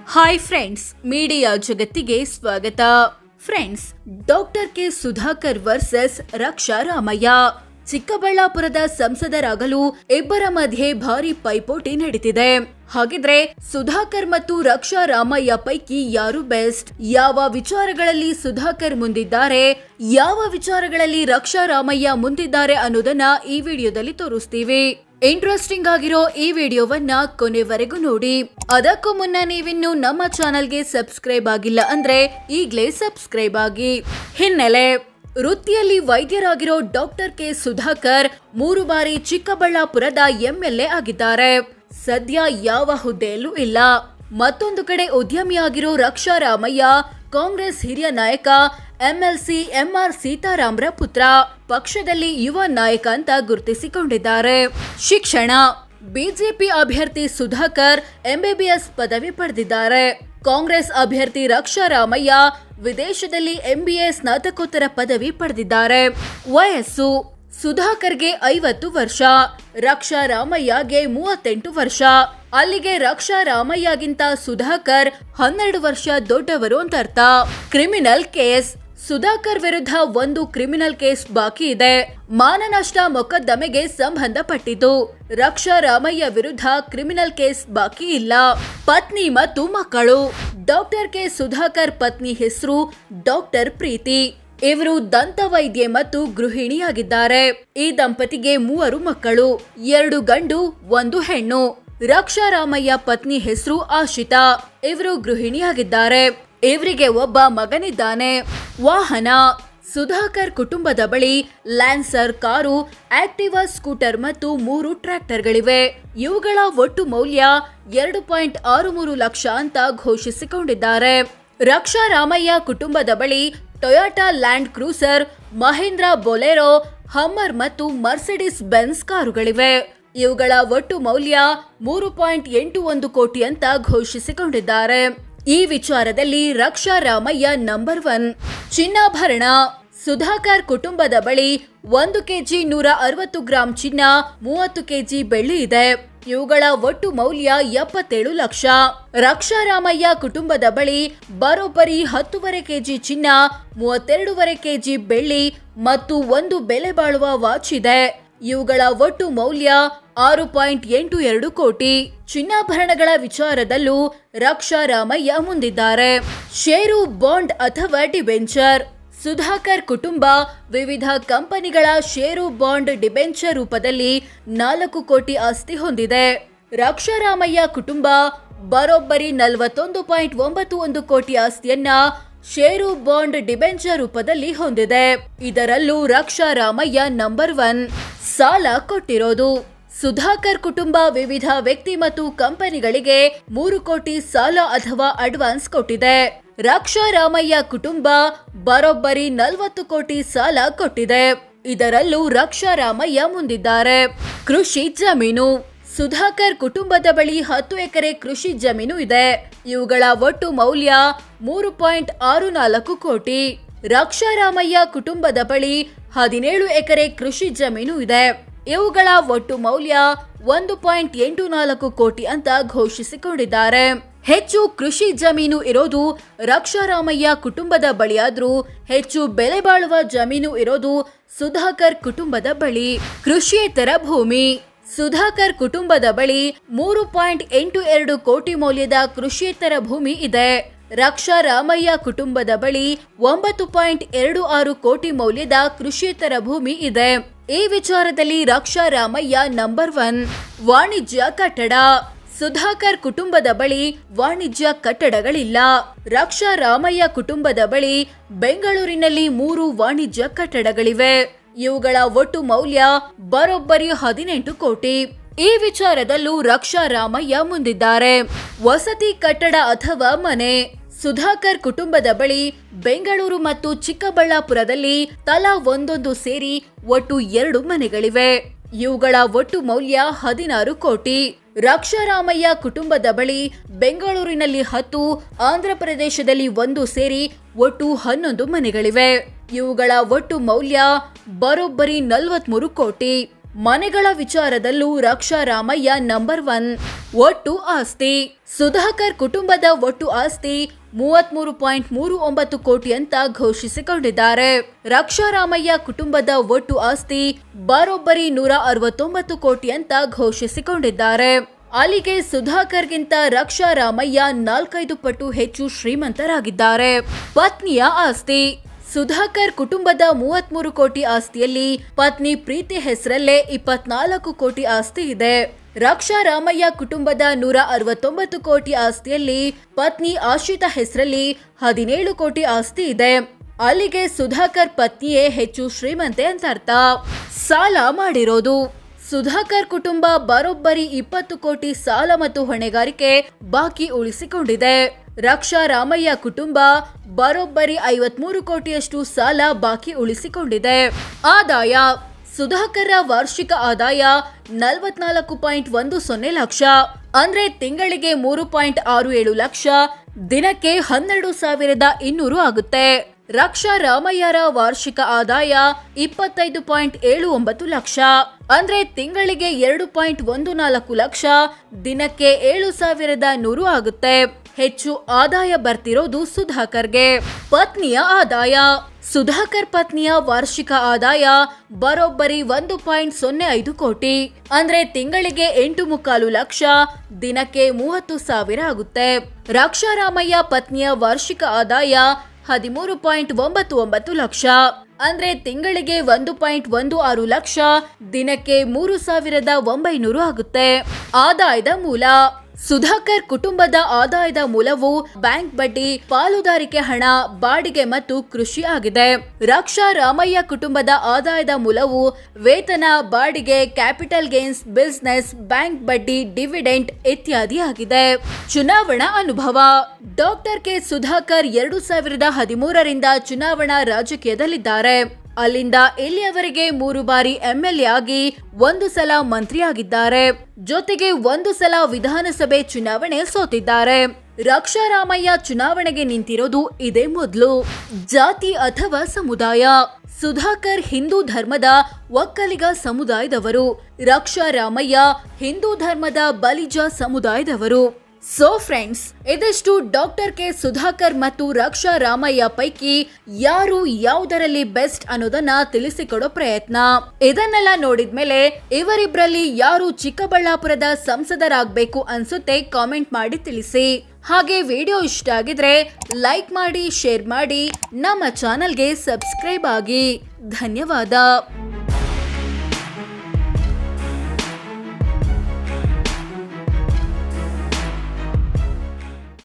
Hi friends, media ಜಗತ್ತಿಗೆ ಸ್ವಾಗತ. Friends, doctor K Sudhakar versus Raksha Ramaiah. ಚಿಕ್ಕಬಳ್ಳಾಪುರದ ಸಂಸದರಾಗಲು ಇಬ್ಬರ ಮಧ್ಯೆ ಭಾರಿ ಪೈಪೋಟಿ ನಡೀತಿದೆ. ಹಾಗಿದ್ರೆ ಸುಧಾಕರ್ ಮತ್ತು ರಕ್ಷಾ ರಾಮಯ್ಯ ಪೈಕಿ ಯಾರು ಬೆಸ್ಟ್? ಯಾವ ವಿಚಾರಗಳಲ್ಲಿ ಸುಧಾಕರ್ ಮುಂದಿದ್ದಾರೆ, ಯಾವ ವಿಚಾರಗಳಲ್ಲಿ ರಕ್ಷಾ ರಾಮಯ್ಯ ಮುಂದಿದ್ದಾರೆ ಅನ್ನೋದನ್ನ ಈ ವಿಡಿಯೋದಲ್ಲಿ ತೋರಿಸ್ತೀವಿ. ಇಂಟ್ರೆಸ್ಟಿಂಗ್ ಆಗಿರೋ ಈ ವಿಡಿಯೋವನ್ನ ಕೊನೆವರೆಗೂ ನೋಡಿ. ಅದಕ್ಕೂ ಮುನ್ನ ನೀವಿನ್ನು ನಮ್ಮ ಚಾನೆಲ್ಗೆ ಸಬ್ಸ್ಕ್ರೈಬ್ ಆಗಿಲ್ಲ ಅಂದ್ರೆ ಈಗಲೇ ಸಬ್ಸ್ಕ್ರೈಬ್ ಆಗಿ. ಹಿನ್ನೆಲೆ: ವೃತ್ತಿಯಲ್ಲಿ ವೈದ್ಯರಾಗಿರೋ ಡಾಕ್ಟರ್ ಕೆ ಸುಧಾಕರ್ 3 ಬಾರಿ ಚಿಕ್ಕಬಳ್ಳಾಪುರದ ಎಂಎಲ್ಎ ಆಗಿದ್ದಾರೆ. ಸದ್ಯ ಯಾವ ಹುದ್ದೆಯಲ್ಲೂ ಇಲ್ಲ. ಮತ್ತೊಂದು ಕಡೆ ಉದ್ಯಮಿಯಾಗಿರೋ ರಕ್ಷಾ ರಾಮಯ್ಯ ಕಾಂಗ್ರೆಸ್ ಹಿರಿಯ ನಾಯಕ ಎಂಎಲ್ಸಿ ಎಂಆರ್ ಸೀತಾರಾಮ್ರ ಪುತ್ರ. ಪಕ್ಷದಲ್ಲಿ ಯುವ ನಾಯಕ ಅಂತ ಗುರುತಿಸಿಕೊಂಡಿದ್ದಾರೆ. ಶಿಕ್ಷಣ: ಬಿಜೆಪಿ ಅಭ್ಯರ್ಥಿ ಸುಧಾಕರ್ ಎಂಬಿಬಿಎಸ್ ಪದವಿ ಪಡೆದಿದ್ದಾರೆ. ಕಾಂಗ್ರೆಸ್ ಅಭ್ಯರ್ಥಿ ರಕ್ಷಾ ರಾಮಯ್ಯ ವಿದೇಶದಲ್ಲಿ ಎಂಬಿಎ ಸ್ನಾತಕೋತ್ತರ ಪದವಿ ಪಡೆದಿದ್ದಾರೆ. ವಯಸ್ಸು: ಸುಧಾಕರ್ಗೆ 50 ವರ್ಷ, ರಕ್ಷಾ ರಾಮಯ್ಯಗೆ 38 ವರ್ಷ. ಅಲ್ಲಿಗೆ ರಕ್ಷಾ ರಾಮಯ್ಯಗಿಂತ ಸುಧಾಕರ್ 12 ವರ್ಷ ದೊಡ್ಡವರು ಅಂತ ಅರ್ಥ. ಕ್ರಿಮಿನಲ್ ಕೇಸ್: ಸುಧಾಕರ್ ವಿರುದ್ಧ 1 ಕ್ರಿಮಿನಲ್ ಕೇಸ್ ಬಾಕಿ ಇದೆ. ಮಾನನಷ್ಟ ಮೊಕದ್ದಮೆಗೆ ಸಂಬಂಧಪಟ್ಟಿದ್ದು. ರಕ್ಷಾ ರಾಮಯ್ಯ ವಿರುದ್ಧ ಕ್ರಿಮಿನಲ್ ಕೇಸ್ ಬಾಕಿ ಇಲ್ಲ. ಪತ್ನಿ ಮತ್ತು ಮಕ್ಕಳು: ಡಾಕ್ಟರ್ ಕೆ ಸುಧಾಕರ್ ಪತ್ನಿ ಹೆಸರು ಡಾಕ್ಟರ್ ಪ್ರೀತಿ. ಇವರು ದಂತವೈದ್ಯೆ ಮತ್ತು ಗೃಹಿಣಿಯಾಗಿದ್ದಾರೆ. ಈ ದಂಪತಿಗೆ 3 ಮಕ್ಕಳು, 2 ಗಂಡು 1 ಹೆಣ್ಣು. ರಕ್ಷಾ ರಾಮಯ್ಯ ಪತ್ನಿ ಹೆಸರು ಆಶಿತಾ. ಇವರು ಗೃಹಿಣಿಯಾಗಿದ್ದಾರೆ. ಇವರಿಗೆ ಒಬ್ಬ ಮಗನಿದ್ದಾನೆ. ವಾಹನ: ಸುಧಾಕರ್ ಕುಟುಂಬದ ಬಳಿ ಲ್ಯಾನ್ಸರ್ ಕಾರು, ಆಕ್ಟಿವಾ ಸ್ಕೂಟರ್ ಮತ್ತು 3 ಟ್ರ್ಯಾಕ್ಟರ್ಗಳಿವೆ. ಇವುಗಳ ಒಟ್ಟು ಮೌಲ್ಯ 2.63 ಲಕ್ಷ ಅಂತ ಘೋಷಿಸಿಕೊಂಡಿದ್ದಾರೆ. ರಕ್ಷಾ ರಾಮಯ್ಯ ಕುಟುಂಬದ ಬಳಿ Toyota land cruiser, Mahindra Bolero, ಹಮ್ಮರ್ ಮತ್ತು ಮರ್ಸಿಡಿಸ್ ಬೆನ್ಸ್ ಕಾರುಗಳಿವೆ. ಇವುಗಳ ಒಟ್ಟು ಮೌಲ್ಯ 3.81 ಕೋಟಿ ಅಂತ ಘೋಷಿಸಿಕೊಂಡಿದ್ದಾರೆ. ಈ ವಿಚಾರದಲ್ಲಿ ರಕ್ಷಾ ರಾಮಯ್ಯ ನಂಬರ್ 1. ಚಿನ್ನಾಭರಣ: ಸುಧಾಕರ್ ಕುಟುಂಬದ ಬಳಿ 1 ಕೆಜಿ 160 ಗ್ರಾಂ ಚಿನ್ನ, 30 ಕೆಜಿ ಬೆಳ್ಳಿ ಇದೆ. ಇವುಗಳ ಒಟ್ಟು ಮೌಲ್ಯ 77 ಲಕ್ಷ. ರಕ್ಷಾ ರಾಮಯ್ಯ ಕುಟುಂಬದ ಬಳಿ ಬರೋಬ್ಬರಿ 10.5 ಕೆಜಿ ಚಿನ್ನ, 32.5 ಕೆಜಿ ಬೆಳ್ಳಿ ಮತ್ತು 1 ಬೆಲೆ ಬಾಳುವ ವಾಚ್ ಇದೆ. ಇವುಗಳ ಒಟ್ಟು ಮೌಲ್ಯ 6.82 ಕೋಟಿ. ಚಿನ್ನಾಭರಣಗಳ ವಿಚಾರದಲ್ಲೂ ರಕ್ಷಾ ರಾಮಯ್ಯ ಮುಂದಿದ್ದಾರೆ. ಷೇರು, ಬಾಂಡ್ ಅಥವಾ ಡಿಬೆಂಚರ್: ಸುಧಾಕರ್ ಕುಟುಂಬ ವಿವಿಧ ಕಂಪನಿಗಳ ಷೇರು, ಬಾಂಡ್, ಡಿಬೆಂಚರ್ ರೂಪದಲ್ಲಿ 4 ಕೋಟಿ ಆಸ್ತಿ ಹೊಂದಿದೆ. ರಕ್ಷಾ ರಾಮಯ್ಯ ಕುಟುಂಬ ಬರೋಬ್ಬರಿ 41.91 ಕೋಟಿ ಆಸ್ತಿಯನ್ನ ಷೇರು, ಬಾಂಡ್, ಡಿಬೆಂಚರ್ ರೂಪದಲ್ಲಿ ಹೊಂದಿದೆ. ಇದರಲ್ಲೂ ರಕ್ಷಾ ರಾಮಯ್ಯ ನಂಬರ್ 1. ಸಾಲ ಕೊಟ್ಟಿರೋದು: ಸುಧಾಕರ್ ಕುಟುಂಬ ವಿವಿಧ ವ್ಯಕ್ತಿ ಮತ್ತು ಕಂಪನಿಗಳಿಗೆ 3 ಕೋಟಿ ಸಾಲ ಅಥವಾ ಅಡ್ವಾನ್ಸ್ ಕೊಟ್ಟಿದೆ. ರಕ್ಷಾ ರಾಮಯ್ಯ ಕುಟುಂಬ ಬರೋಬ್ಬರಿ 40 ಕೋಟಿ ಸಾಲ ಕೊಟ್ಟಿದೆ. ಇದರಲ್ಲೂ ರಕ್ಷಾ ರಾಮಯ್ಯ ಮುಂದಿದ್ದಾರೆ. ಕೃಷಿ ಜಮೀನು: ಸುಧಾಕರ್ ಕುಟುಂಬದ ಬಳಿ 10 ಎಕರೆ ಕೃಷಿ ಜಮೀನು ಇದೆ. ಇವುಗಳ ಒಟ್ಟು ಮೌಲ್ಯ 3.64 ಕೋಟಿ. ರಕ್ಷಾ ರಾಮಯ್ಯ ಕುಟುಂಬದ ಬಳಿ 17 ಎಕರೆ ಕೃಷಿ ಜಮೀನು ಇದೆ. ಇವುಗಳ ಒಟ್ಟು ಮೌಲ್ಯ 1.84 ಕೋಟಿ ಅಂತ ಘೋಷಿಸಿಕೊಂಡಿದ್ದಾರೆ. ಹೆಚ್ಚು ಕೃಷಿ ಜಮೀನು ಇರೋದು ರಕ್ಷಾ ರಾಮಯ್ಯ ಕುಟುಂಬದ ಬಳಿಯಾದ್ರೂ ಹೆಚ್ಚು ಬೆಲೆ ಬಾಳುವ ಜಮೀನು ಇರೋದು ಸುಧಾಕರ್ ಕುಟುಂಬದ ಬಳಿ. ಕೃಷಿಯೇತರ ಭೂಮಿ: ಸುಧಾಕರ್ ಕುಟುಂಬದ ಬಳಿ 3.82 ಕೋಟಿ ಮೌಲ್ಯದ ಕೃಷಿಯೇತರ ಭೂಮಿ ಇದೆ. ರಕ್ಷಾ ರಾಮಯ್ಯ ಕುಟುಂಬದ ಬಳಿ 9.26 ಕೋಟಿ ಮೌಲ್ಯದ ಕೃಷಿಯೇತರ ಭೂಮಿ ಇದೆ. ಈ ವಿಚಾರದಲ್ಲಿ ರಕ್ಷಾ ರಾಮಯ್ಯ ನಂಬರ್ 1. ವಾಣಿಜ್ಯ ಕಟ್ಟಡ: ಸುಧಾಕರ್ ಕುಟುಂಬದ ಬಳಿ ವಾಣಿಜ್ಯ ಕಟ್ಟಡಗಳಿಲ್ಲ. ರಕ್ಷಾ ರಾಮಯ್ಯ ಕುಟುಂಬದ ಬಳಿ ಬೆಂಗಳೂರಿನಲ್ಲಿ 3 ವಾಣಿಜ್ಯ ಕಟ್ಟಡಗಳಿವೆ. ಇವುಗಳ ಒಟ್ಟು ಮೌಲ್ಯ ಬರೋಬ್ಬರಿ 18 ಕೋಟಿ. ಈ ವಿಚಾರದಲ್ಲೂ ರಕ್ಷಾ ರಾಮಯ್ಯ ಮುಂದಿದ್ದಾರೆ. ವಸತಿ ಕಟ್ಟಡ ಅಥವಾ ಮನೆ: ಸುಧಾಕರ್ ಕುಟುಂಬದ ಬಳಿ ಬೆಂಗಳೂರು ಮತ್ತು ಚಿಕ್ಕಬಳ್ಳಾಪುರದಲ್ಲಿ ತಲಾ ಒಂದೊಂದು ಸೇರಿ ಒಟ್ಟು 2 ಮನೆಗಳಿವೆ. ಇವುಗಳ ಒಟ್ಟು ಮೌಲ್ಯ 16 ಕೋಟಿ. ರಕ್ಷಾ ರಾಮಯ್ಯ ಕುಟುಂಬದ ಬಳಿ ಬೆಂಗಳೂರಿನಲ್ಲಿ 10, ಆಂಧ್ರಪ್ರದೇಶದಲ್ಲಿ 1 ಸೇರಿ ಒಟ್ಟು 11 ಮನೆಗಳಿವೆ. ಇವುಗಳ ಒಟ್ಟು ಮೌಲ್ಯ ಬರೋಬ್ಬರಿ 43 ಕೋಟಿ. ಮನೆಗಳ ವಿಚಾರದಲ್ಲೂ ರಕ್ಷಾ ರಾಮಯ್ಯ ನಂಬರ್ 1. ಒಟ್ಟು ಆಸ್ತಿ. ಸುಧಾಕರ್ ಕುಟುಂಬದ ಒಟ್ಟು ಆಸ್ತಿ 33.39 ಕೋಟಿ ಅಂತ ಘೋಷಿಸಿಕೊಂಡಿದ್ದಾರೆ. ರಕ್ಷಾ ರಾಮಯ್ಯ ಕುಟುಂಬದ ಒಟ್ಟು ಆಸ್ತಿ ಬರೋಬ್ಬರಿ 169 ಕೋಟಿ ಅಂತ ಘೋಷಿಸಿಕೊಂಡಿದ್ದಾರೆ. ಅಲ್ಲಿಗೆ ಸುಧಾಕರ್ಗಿಂತ ರಕ್ಷಾ ರಾಮಯ್ಯ 4-5 ಪಟ್ಟು ಹೆಚ್ಚು ಶ್ರೀಮಂತರಾಗಿದ್ದಾರೆ. ಪತ್ನಿಯ ಆಸ್ತಿ. ಸುಧಾಕರ್ ಕುಟುಂಬದ 33 ಕೋಟಿ ಆಸ್ತಿಯಲ್ಲಿ ಪತ್ನಿ ಪ್ರೀತಿ ಹೆಸರಲ್ಲೇ 24 ಕೋಟಿ ಆಸ್ತಿ ಇದೆ. ರಕ್ಷಾ ರಾಮಯ್ಯ ಕುಟುಂಬದ 169 ಕೋಟಿ ಆಸ್ತಿಯಲ್ಲಿ ಪತ್ನಿ ಆಶಿತಾ ಹೆಸರಲ್ಲಿ 17 ಕೋಟಿ ಆಸ್ತಿ ಇದೆ. ಅಲ್ಲಿಗೆ ಸುಧಾಕರ್ ಪತ್ನಿಯೇ ಹೆಚ್ಚು ಶ್ರೀಮಂತೆ ಅಂತ ಅರ್ಥ. ಸಾಲ ಮಾಡಿರೋದು. ಸುಧಾಕರ್ ಕುಟುಂಬ ಬರೋಬ್ಬರಿ 20 ಕೋಟಿ ಸಾಲ ಮತ್ತು ಹೊಣೆಗಾರಿಕೆ ಬಾಕಿ ಉಳಿಸಿಕೊಂಡಿದೆ. ರಕ್ಷಾ ರಾಮಯ್ಯ ಕುಟುಂಬ ಬರೋಬ್ಬರಿ 53 ಕೋಟಿಯಷ್ಟು ಸಾಲ ಬಾಕಿ ಉಳಿಸಿಕೊಂಡಿದೆ. ಆದಾಯ. ಸುಧಾಕರ್ ವಾರ್ಷಿಕ ಆದಾಯ 44.10 ಲಕ್ಷ, ಅಂದ್ರೆ ತಿಂಗಳಿಗೆ 3.67 ಲಕ್ಷ, ದಿನಕ್ಕೆ 12,200 ಆಗುತ್ತೆ. ರಕ್ಷಾ ರಾಮಯ್ಯರ ವಾರ್ಷಿಕ ಆದಾಯ 25.79 ಲಕ್ಷ, ಅಂದ್ರೆ ತಿಂಗಳಿಗೆ 2.14 ಲಕ್ಷ, ದಿನಕ್ಕೆ 7,100 ಆಗುತ್ತೆ. ಹೆಚ್ಚು ಆದಾಯ ಬರ್ತಿರೋದು ಸುಧಾಕರ್ಗೆ. ಪತ್ನಿಯ ಆದಾಯ. ಸುಧಾಕರ್ ಪತ್ನಿಯ ವಾರ್ಷಿಕ ಆದಾಯ ಬರೋಬ್ಬರಿ 1.05 ಕೋಟಿ, ಅಂದ್ರೆ ತಿಂಗಳಿಗೆ 8.75 ಲಕ್ಷ, ದಿನಕ್ಕೆ 30,000 ಆಗುತ್ತೆ. ರಕ್ಷಾ ರಾಮಯ್ಯ ಪತ್ನಿಯ ವಾರ್ಷಿಕ ಆದಾಯ 13.99 ಲಕ್ಷ, ಅಂದ್ರೆ ತಿಂಗಳಿಗೆ 1.16 ಲಕ್ಷ, ದಿನಕ್ಕೆ 3,900 ಆಗುತ್ತೆ. ಆದಾಯದ ಮೂಲ. ಸುಧಾಕರ್ ಕುಟುಂಬದ ಆದಾಯದ ಮೂಲವು ಬ್ಯಾಂಕ್ ಬಡ್ಡಿ, ಪಾಲುದಾರಿಕೆ ಹಣ, ಬಾಡಿಗೆ ಮತ್ತು ಕೃಷಿ ಆಗಿದೆ. ರಕ್ಷಾ ರಾಮಯ್ಯ ಕುಟುಂಬದ ಆದಾಯದ ಮೂಲವು ವೇತನ, ಬಾಡಿಗೆ, ಕ್ಯಾಪಿಟಲ್ ಗೇನ್ಸ್, ಬಿಸಿನೆಸ್, ಬ್ಯಾಂಕ್ ಬಡ್ಡಿ, ಡಿವಿಡೆಂಟ್ ಇತ್ಯಾದಿ ಆಗಿದೆ. ಚುನಾವಣಾ ಅನುಭವ. ಡಾಕ್ಟರ್ ಕೆ ಸುಧಾಕರ್ 2013ರಿಂದ ಚುನಾವಣಾ ರಾಜಕೀಯದಲ್ಲಿದ್ದಾರೆ. ಅಲ್ಲಿಂದ ಇಲ್ಲಿಯವರೆಗೆ 3 ಬಾರಿ MLA ಆಗಿ 1 ಸಲ ಮಂತ್ರಿಯಾಗಿದ್ದಾರೆ. ಜೊತೆಗೆ 1 ಸಲ ವಿಧಾನಸಭೆ ಚುನಾವಣೆ ಸೋತಿದ್ದಾರೆ. ರಕ್ಷಾ ರಾಮಯ್ಯ ಚುನಾವಣೆಗೆ ನಿಂತಿರೋದು ಇದೇ ಮೊದಲು. ಜಾತಿ ಅಥವಾ ಸಮುದಾಯ. ಸುಧಾಕರ್ ಹಿಂದೂ ಧರ್ಮದ ಒಕ್ಕಲಿಗ ಸಮುದಾಯದವರು. ರಕ್ಷಾ ರಾಮಯ್ಯ ಹಿಂದೂ ಧರ್ಮದ ಬಲಿಜ ಸಮುದಾಯದವರು. ಸೊ ಫ್ರೆಂಡ್ಸ್, ಇದಿಷ್ಟು ಡಾಕ್ಟರ್ ಕೆ ಸುಧಾಕರ್ ಮತ್ತು ರಕ್ಷಾ ರಾಮಯ್ಯ ಪೈಕಿ ಯಾರು ಯಾವುದರಲ್ಲಿ ಬೆಸ್ಟ್ ಅನ್ನೋದನ್ನ ತಿಳಿಸಿಕೊಡೋ ಪ್ರಯತ್ನ. ಇದನ್ನೆಲ್ಲ ನೋಡಿದ್ಮೇಲೆ ಇವರಿಬ್ರಲ್ಲಿ ಯಾರು ಚಿಕ್ಕಬಳ್ಳಾಪುರದ ಸಂಸದರಾಗಬೇಕು ಅನ್ಸುತ್ತೆ ಕಾಮೆಂಟ್ ಮಾಡಿ ತಿಳಿಸಿ. ಹಾಗೆ ವಿಡಿಯೋ ಇಷ್ಟ ಆಗಿದ್ರೆ ಲೈಕ್ ಮಾಡಿ, ಶೇರ್ ಮಾಡಿ, ನಮ್ಮ ಚಾನಲ್ಗೆ ಸಬ್ಸ್ಕ್ರೈಬ್ ಆಗಿ. ಧನ್ಯವಾದ.